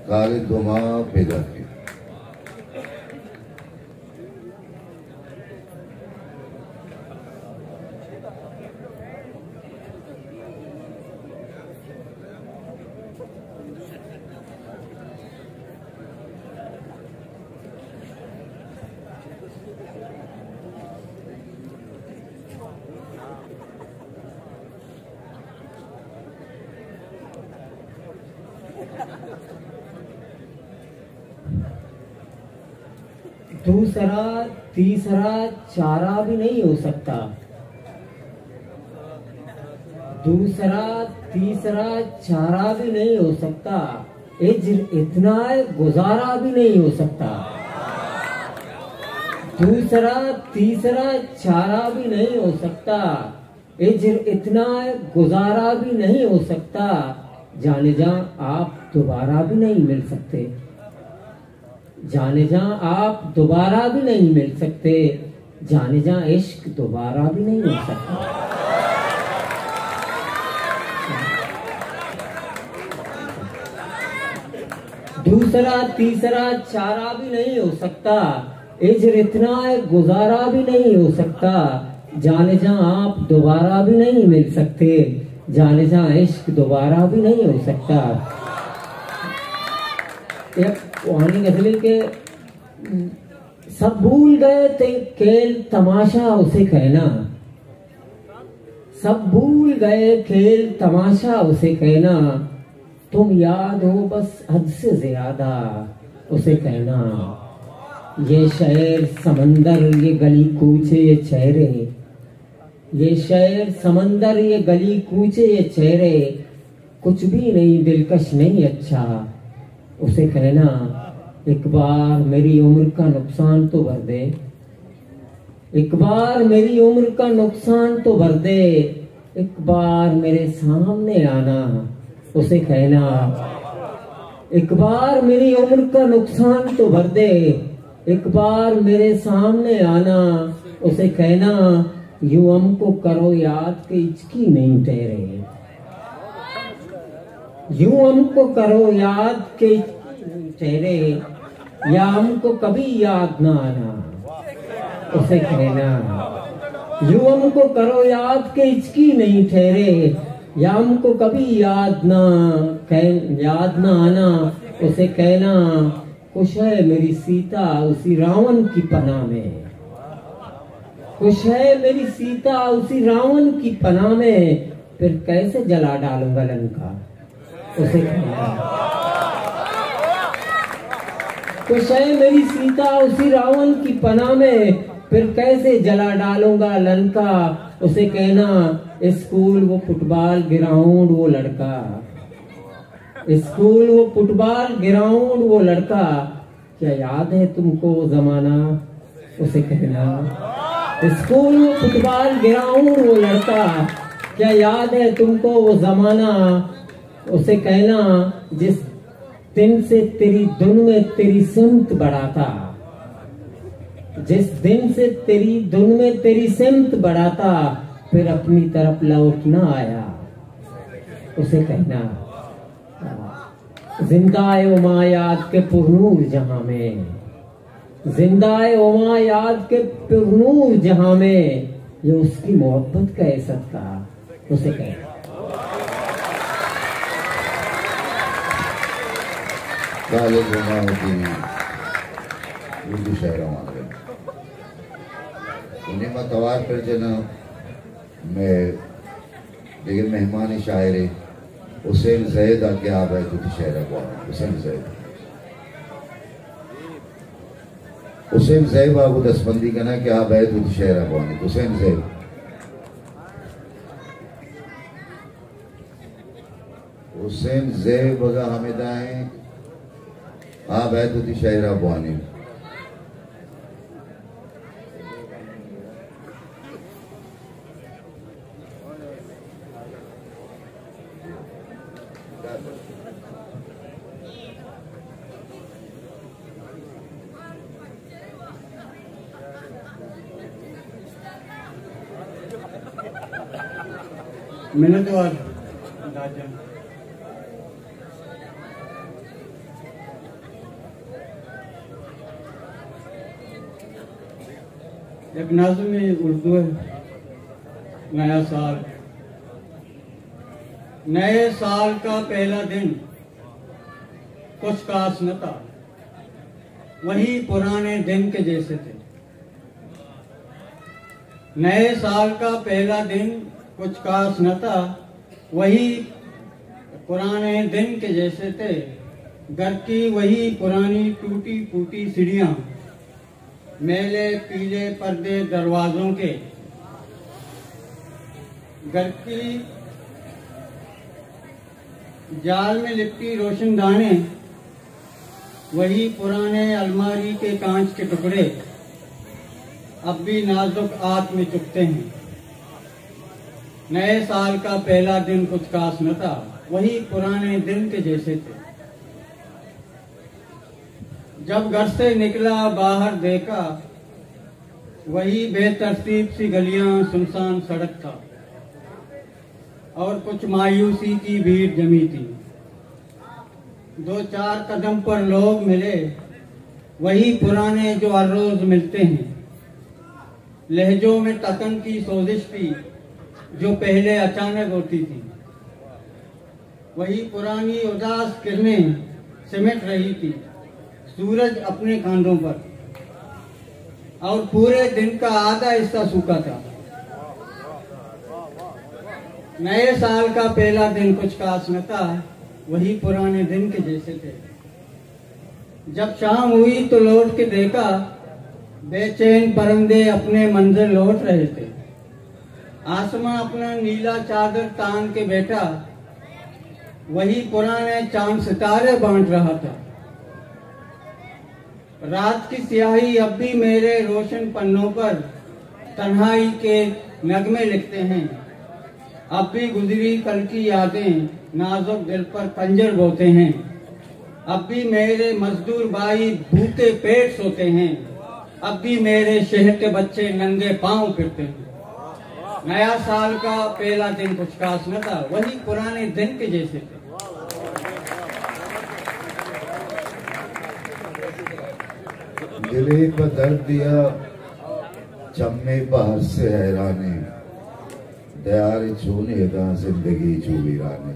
खालिद दुमा पैदा की। दूसरा तीसरा चारा भी नहीं हो सकता। दूसरा तीसरा चारा भी नहीं हो सकता। इज्र इतना है गुजारा भी नहीं हो सकता। दूसरा तीसरा चारा भी नहीं हो सकता। इज्र इतना है गुजारा भी नहीं हो सकता। जाने जा आप दोबारा भी नहीं मिल सकते। जाने जा आप दोबारा भी नहीं मिल सकते। जाने जा इश्क दोबारा भी नहीं हो सकता। दूसरा तीसरा चारा भी नहीं हो सकता। इज्र इतना है गुजारा भी नहीं हो सकता। जाने जा आप दोबारा भी नहीं मिल सकते। जाने जा इश्क दोबारा भी नहीं हो सकता। कहानी असली के सब भूल गए थे खेल तमाशा उसे कहना। सब भूल गए खेल तमाशा उसे कहना। तुम याद हो बस हद से ज्यादा उसे कहना। ये शहर समंदर ये गली कूचे ये चेहरे। ये शहर समंदर ये गली कूचे ये चेहरे। कुछ भी नहीं दिलकश नहीं अच्छा उसे कहना। एक बार मेरी उम्र का नुकसान तो भर दे। एक बार मेरी उम्र का नुकसान तो भर दे। एक बार मेरे सामने आना उसे कहना। एक बार मेरी उम्र का नुकसान तो भर दे। एक बार मेरे सामने आना उसे कहना। यूं हमको करो याद के इचकी नहीं ठहरे। यूं हमको करो याद के ठहरे। या हमको कभी याद ना आना उसे कहना। यूं हमको करो याद के इचकी नहीं ठहरे। या हमको कभी याद ना आना उसे कहना। खुश है मेरी सीता उसी रावण की पनाह में। खुश है मेरी सीता उसी रावण की पनाह में। फिर कैसे जला डालूंगा लंका उसे कहना। खुश है मेरी सीता उसी रावण की पनाह में। फिर कैसे जला डालूंगा लंका उसे कहना। स्कूल वो फुटबॉल ग्राउंड वो लड़का। स्कूल वो फुटबॉल ग्राउंड वो लड़का। क्या याद है तुमको वो जमाना उसे कहना। स्कूल वो फुटबॉल ग्राउंड वो लड़का। क्या याद है तुमको वो जमाना उसे कहना। जिस दिन से तेरी धुन में तेरी सिमत बढ़ा था। जिस दिन से तेरी धुन में तेरी सिमत बढ़ा था। फिर अपनी तरफ लौट ना आया उसे कहना। जिंदाए उमा याद के पुरनूर जहां में। जिंदाए उमा याद के पुरनूर जहां में। ये उसकी मोहब्बत का एहसास था उसे कहना। खालिद दुमा की उर्दू शायरा मांगे उन्हें मतवार पर जना मैं लेकिन मेहमान शायरे हुसैन जैद आके आप है तो शायरा को हुसैन जैद। हुसैन जैद बाबू दसबंदी करना कि आप है तो शायरा को हुसैन जैद। हुसैन जैद बगा हमेदाएं आप है तो शायरा बुआनी। मिनट और एक नज़्म उर्दू है, नया साल। नए साल का पहला दिन कुछ खास न था, वही पुराने दिन के जैसे थे। नए साल का पहला दिन कुछ खास न था, वही पुराने दिन के जैसे थे। घर की वही पुरानी टूटी फूटी सीढ़ियां, मैले पीले पर्दे दरवाजों के। घर की जाल में लिपटी रोशनदाने, वही पुराने अलमारी के कांच के टुकड़े, अब भी नाजुक आंख में चुभते हैं। नए साल का पहला दिन कुछ खास न था, वही पुराने दिन के जैसे थे। जब घर से निकला बाहर देखा, वही बेतरतीब सी गलियां, सुनसान सड़क था और कुछ मायूसी की भीड़ जमी थी। दो चार कदम पर लोग मिले, वही पुराने जो हर रोज मिलते हैं। लहजों में तकन की सोजिश थी, जो पहले अचानक होती थी। वही पुरानी उदास किरणें सिमट रही थी सूरज अपने कांधों पर, और पूरे दिन का आधा हिस्सा सूखा था। नए साल का पहला दिन कुछ खास न था, वही पुराने दिन के जैसे थे। जब शाम हुई तो लौट के देखा, बेचैन परिंदे अपने मंजिल लौट रहे थे। आसमां अपना नीला चादर तान के बैठा, वही पुराने चांद सितारे बांट रहा था। रात की स्याही अब भी मेरे रोशन पन्नों पर तन्हाई के नगमे लिखते हैं। अब भी गुजरी कल की यादें नाजुक दिल पर खंजर बोते हैं। अब भी मेरे मजदूर भाई भूखे पेट सोते हैं। अब भी मेरे शहर के बच्चे नंगे पांव फिरते हैं। नया साल का पहला दिन कुछ खास न था, वही पुराने दिन के जैसे थे। दिले पर दर्द दिया चम्मे बाहर से हैराने, दयार छूने दा जिंदगी चूवीराने।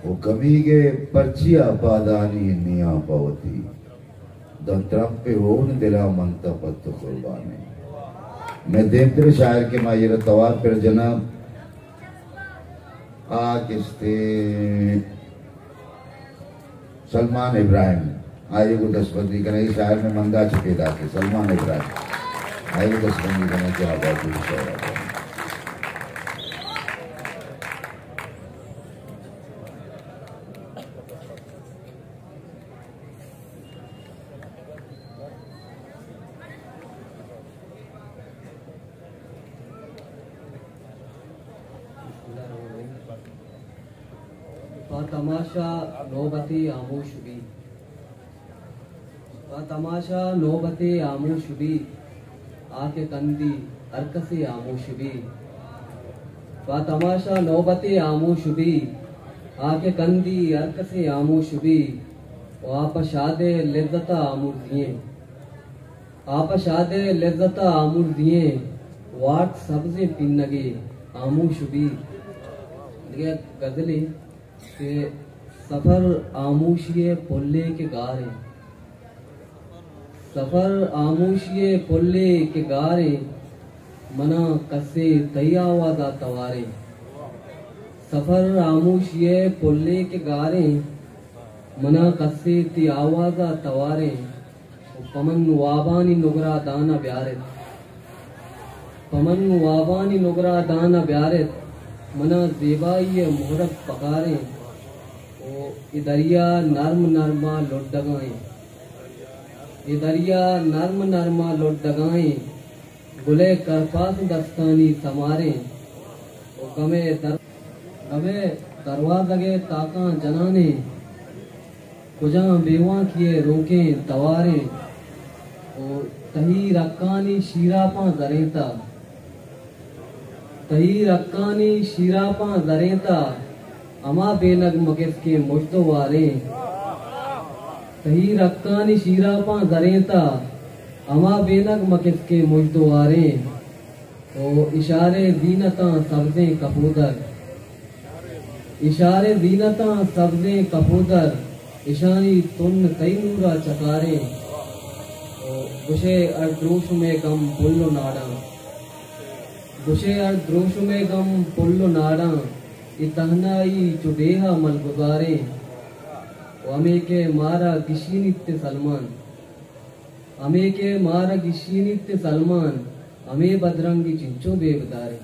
वो कमी के पर्चिया पादानी निया पवती, दंतरम पे होन दिला मंता पत्त कुर्बाने। मैं देवत्र शायर के मायर तवार पर जनाब आकिस्ते सलमान इब्राहिम आये को दसबंदी करने इस शायर में मंगा चुके थे। सलमान इब्राहिम आये को दसबंदी करने क्या बात हुई शायर। तमाशा नौबती आमोशुबी, तमाशा नौबती आमोशुबी, आके कंदी अरकसी आमोशुबी। तमाशा नौबती आमोशुबी, आके कंदी अरकसी आमोशुबी। आप शादे लिज्जता आमुर दिए, आप शादे लिज्जता आमुर दिए। वाट सब्ज़े पिन्नगे आमोशुबी। गजली के सफर आमोशिये पुल्ले के गारे, सफर आमोशिये पुल्ले के गारे। मना कसे तैयावादा तवारे, सफर आमोशिये पुल्ले के गारे। मना कसे ती आवाजा तवारे। पमन वाबानी नुगरा दाना ब्यारे, पमन वाबानी नुगरा दाना ब्यारे। मना ज़ेबाई मुहरत पकारे, ओ दरिया नर्म नरमा लुटडगाएं, ये दरिया नर्म नरमा लुटडगाएं। गुले करपास दस्तानी समारे, ओ गमे दरवाज़गे ताका जनाने। कुजा बेवा किए रोके तवारे, ओ तही रक्कानी शीरापा जरेता, तही रक्कानी शीरापा जरेता। अमा बेनग मकिस के मुश्तवारे, तही रक्कानी शीरापा जरेता। अमा बेनग मकिसके मुजदुआरे ओ इशारे दीनता सब्ज़े कपूदर, इशारे दीनता सब्ज़े कपूदर इशानी तुन कई नूरा चकारे ओ गुशे अर्द्रोश में गम पुल्लो नाड़ा, गुशे अर्द्रोश में गम पुल्लो नाड़ा इतहनाई चुबेहा मल गुजारे हमें के मारा गिशीनित्य सलमान, हमें के मारा गिशीनित्य सलमान हमें बदरंगी चिंचो बेबदारे।